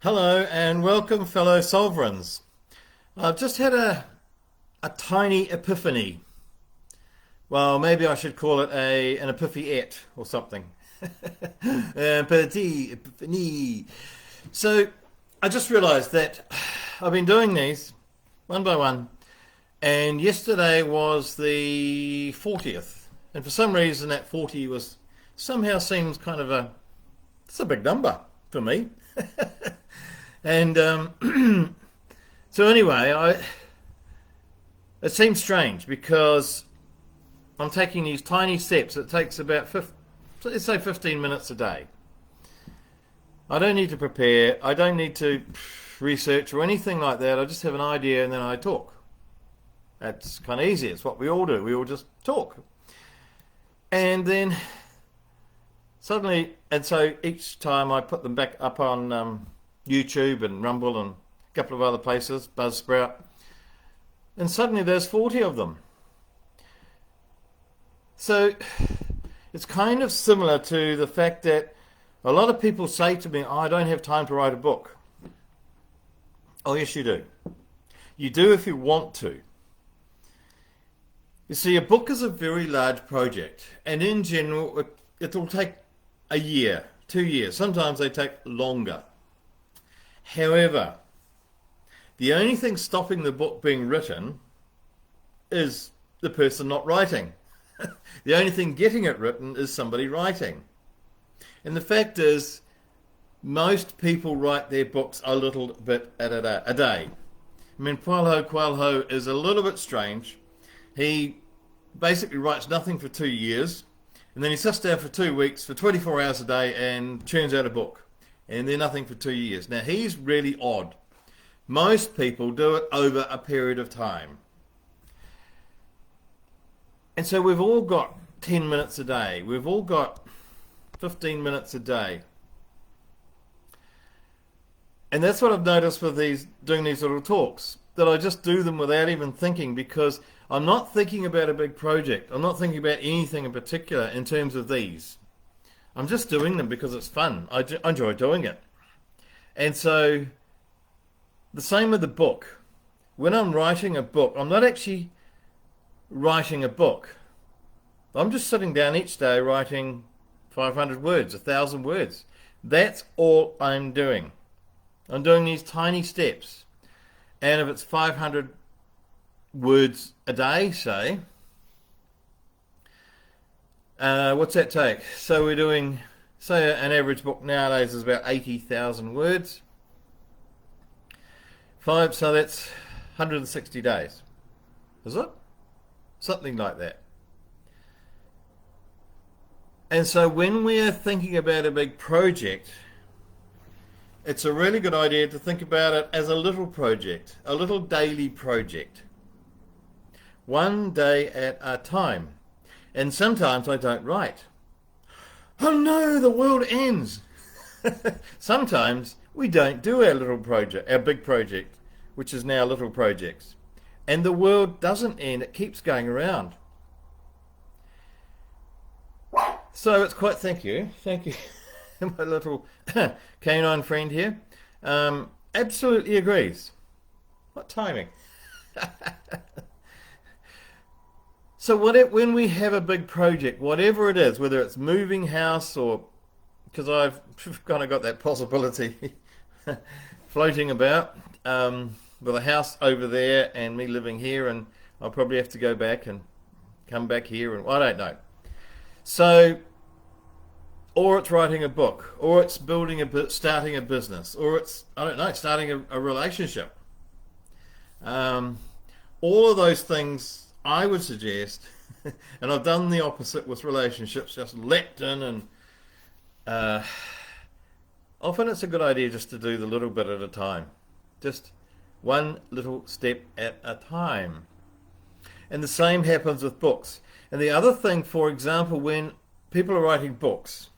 Hello and welcome, fellow sovereigns. I've just had a tiny epiphany. Well, maybe I should call it an epiphany or something. Petit epiphany. So I just realised that I've been doing these one by one, and yesterday was the 40th, and for some reason that 40 was somehow seems kind of it's a big number for me. And so anyway, it seems strange because I'm taking these tiny steps. It takes about let's say 15 minutes a day. I don't need to prepare. I don't need to research or anything like that. I just have an idea and then I talk. That's kind of easy. It's what we all do. We all just talk. And then suddenly, and so each time I put them back up on YouTube and Rumble and a couple of other places, Buzzsprout, and suddenly there's 40 of them. So it's kind of similar to the fact that a lot of people say to me, I don't have time to write a book. Oh, yes, you do. You do if you want to. You see, a book is a very large project, and in general, it'll take a year, 2 years. Sometimes they take longer. However, the only thing stopping the book being written is the person not writing. The only thing getting it written is somebody writing. And the fact is, most people write their books a little bit at a day. I mean, Paulo Coelho is a little bit strange. He basically writes nothing for 2 years, and then he sits down for 2 weeks for 24 hours a day and churns out a book. And they're nothing for 2 years. Now, he's really odd. Most people do it over a period of time. And so we've all got 10 minutes a day. We've all got 15 minutes a day. And that's what I've noticed with doing these little talks, that I just do them without even thinking, because I'm not thinking about a big project. I'm not thinking about anything in particular in terms of these. I'm just doing them because it's fun. I enjoy doing it. And so the same with the book. When I'm writing a book, I'm not actually writing a book. I'm just sitting down each day writing 500 words, 1,000 words. That's all I'm doing. I'm doing these tiny steps. And if it's 500 words a day, say, what's that take? So we're doing, say an average book nowadays is about 80,000 words. So that's 160 days. Is it? Something like that. And so when we're thinking about a big project, it's a really good idea to think about it as a little project, a little daily project. One day at a time. And sometimes I don't write. Oh no, the world ends. Sometimes we don't do our little project, our big project, which is now little projects. And the world doesn't end, it keeps going around. So it's quite, thank you, my little canine friend here, absolutely agrees. What timing? So when we have a big project, whatever it is, whether it's moving house or, because I've kind of got that possibility floating about, with a house over there and me living here, and I'll probably have to go back and come back here, and I don't know. So, or it's writing a book, or it's starting a business, or it's, I don't know, starting a relationship. All of those things I would suggest, and I've done the opposite with relationships, just leapt in, and often it's a good idea just to do the little bit at a time. Just one little step at a time. And the same happens with books. And the other thing, for example, when people are writing books,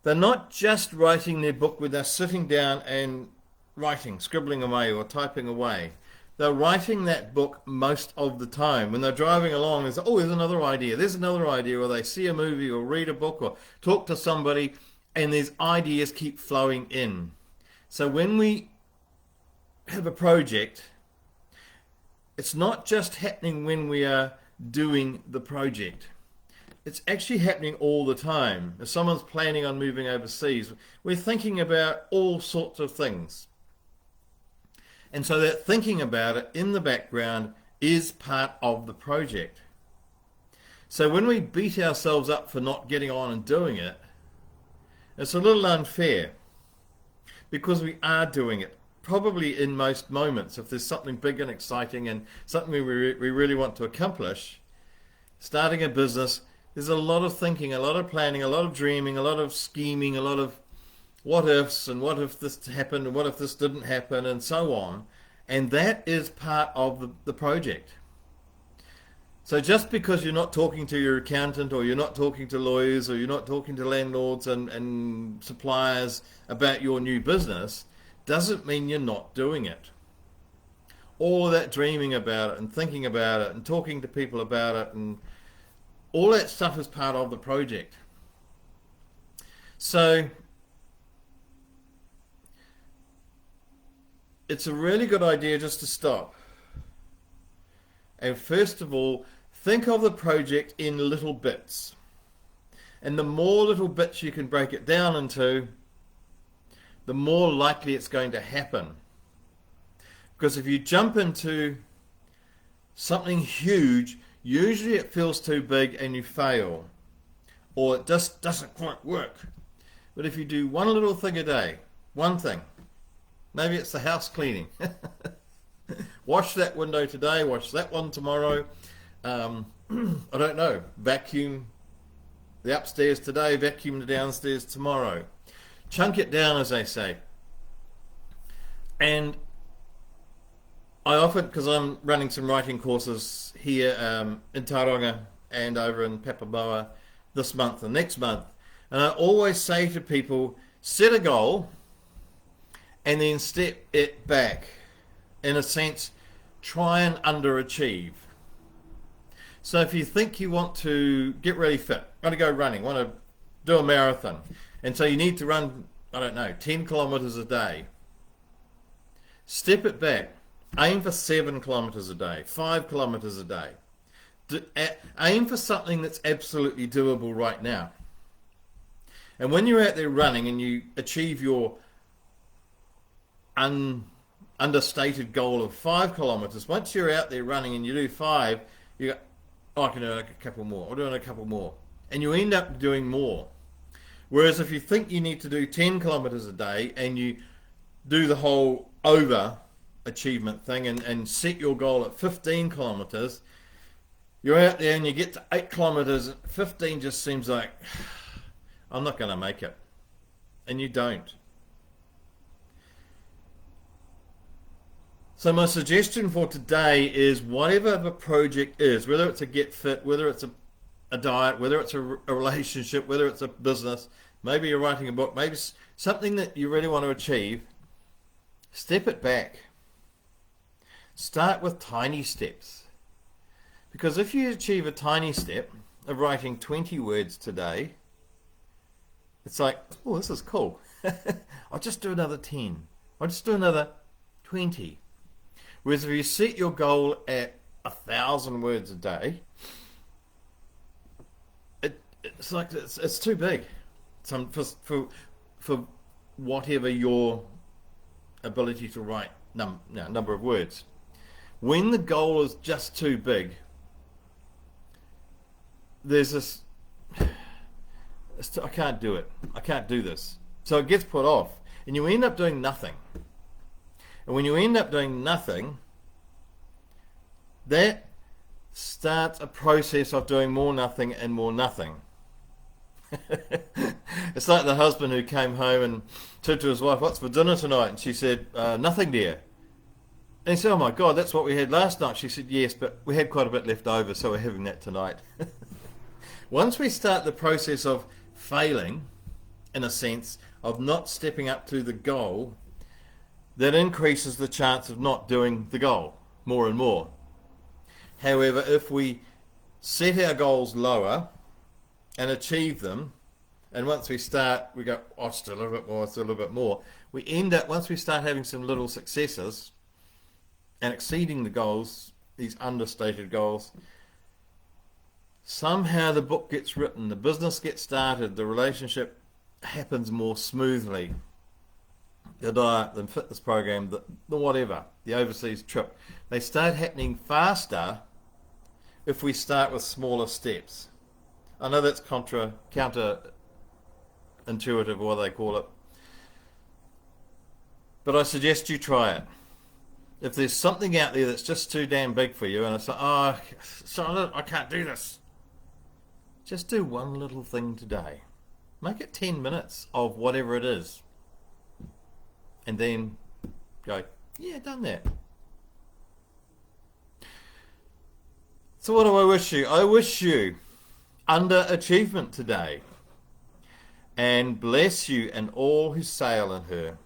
they're not just writing their book when they're sitting down and writing, scribbling away or typing away. They're writing that book most of the time. When they're driving along, there's another idea, or they see a movie or read a book or talk to somebody, and these ideas keep flowing in. So when we have a project, it's not just happening when we are doing the project. It's actually happening all the time. If someone's planning on moving overseas, we're thinking about all sorts of things. And so that thinking about it in the background is part of the project. So when we beat ourselves up for not getting on and doing it, it's a little unfair because we are doing it. Probably in most moments, if there's something big and exciting and something we really want to accomplish, starting a business, there's a lot of thinking, a lot of planning, a lot of dreaming, a lot of scheming, a lot of what ifs and what if this happened and what if this didn't happen and so on. And that is part of the project. So just because you're not talking to your accountant or you're not talking to lawyers or you're not talking to landlords and suppliers about your new business doesn't mean you're not doing it. All of that dreaming about it and thinking about it and talking to people about it and all that stuff is part of the project. So it's a really good idea just to stop. And first of all, think of the project in little bits. And the more little bits you can break it down into, the more likely it's going to happen. Because if you jump into something huge, usually it feels too big and you fail. Or it just doesn't quite work. But if you do one little thing a day, one thing, maybe it's the house cleaning. Wash that window today, wash that one tomorrow. I don't know, vacuum the upstairs today, vacuum the downstairs tomorrow. Chunk it down, as they say. And I often, because I'm running some writing courses here in Tauranga and over in Papamoa this month and next month, and I always say to people, set a goal and then step it back. In a sense, try and underachieve. So if you think you want to get really fit, want to go running, want to do a marathon, and so you need to run, I don't know, 10 kilometers a day, step it back. Aim for 7 kilometers a day, 5 kilometers a day. Aim for something that's absolutely doable right now. And when you're out there running and you achieve your understated goal of 5 kilometers, once you're out there running and you do 5, you go, oh, I can do a couple more, I'll do a couple more. And you end up doing more. Whereas if you think you need to do 10 kilometers a day and you do the whole over achievement thing and set your goal at 15 kilometers, you're out there and you get to 8 kilometers, 15 just seems like, I'm not going to make it. And you don't. So my suggestion for today is whatever the project is, whether it's a get fit, whether it's a diet, whether it's a relationship, whether it's a business, maybe you're writing a book, maybe something that you really want to achieve, step it back. Start with tiny steps. Because if you achieve a tiny step of writing 20 words today, it's like, oh, this is cool. I'll just do another 10. I'll just do another 20. Whereas if you set your goal at 1,000 words a day, it's like it's too big. For whatever your ability to write number of words. When the goal is just too big, there's this, I can't do it. I can't do this. So it gets put off. And you end up doing nothing. And when you end up doing nothing, that starts a process of doing more nothing and more nothing. It's like the husband who came home and said to his wife, what's for dinner tonight? And she said, nothing, dear. And he said, oh my God, that's what we had last night. She said, yes, but we had quite a bit left over, so we're having that tonight. Once we start the process of failing, in a sense, of not stepping up to the goal, that increases the chance of not doing the goal more and more. However, if we set our goals lower and achieve them, And once we start, we go, oh, just a little bit more, just a little bit more. We end up, once we start having some little successes and exceeding the goals, these understated goals, somehow the book gets written, the business gets started, the relationship happens more smoothly. The diet, the fitness program, the whatever, the overseas trip, they start happening faster if we start with smaller steps. I know that's counterintuitive, what they call it, but I suggest you try it. If there's something out there that's just too damn big for you, and it's like, oh, Charlotte, I can't do this. Just do one little thing today. Make it 10 minutes of whatever it is. And then go, yeah, done that. So what do I wish you? I wish you underachievement today. And bless you and all who sail in her.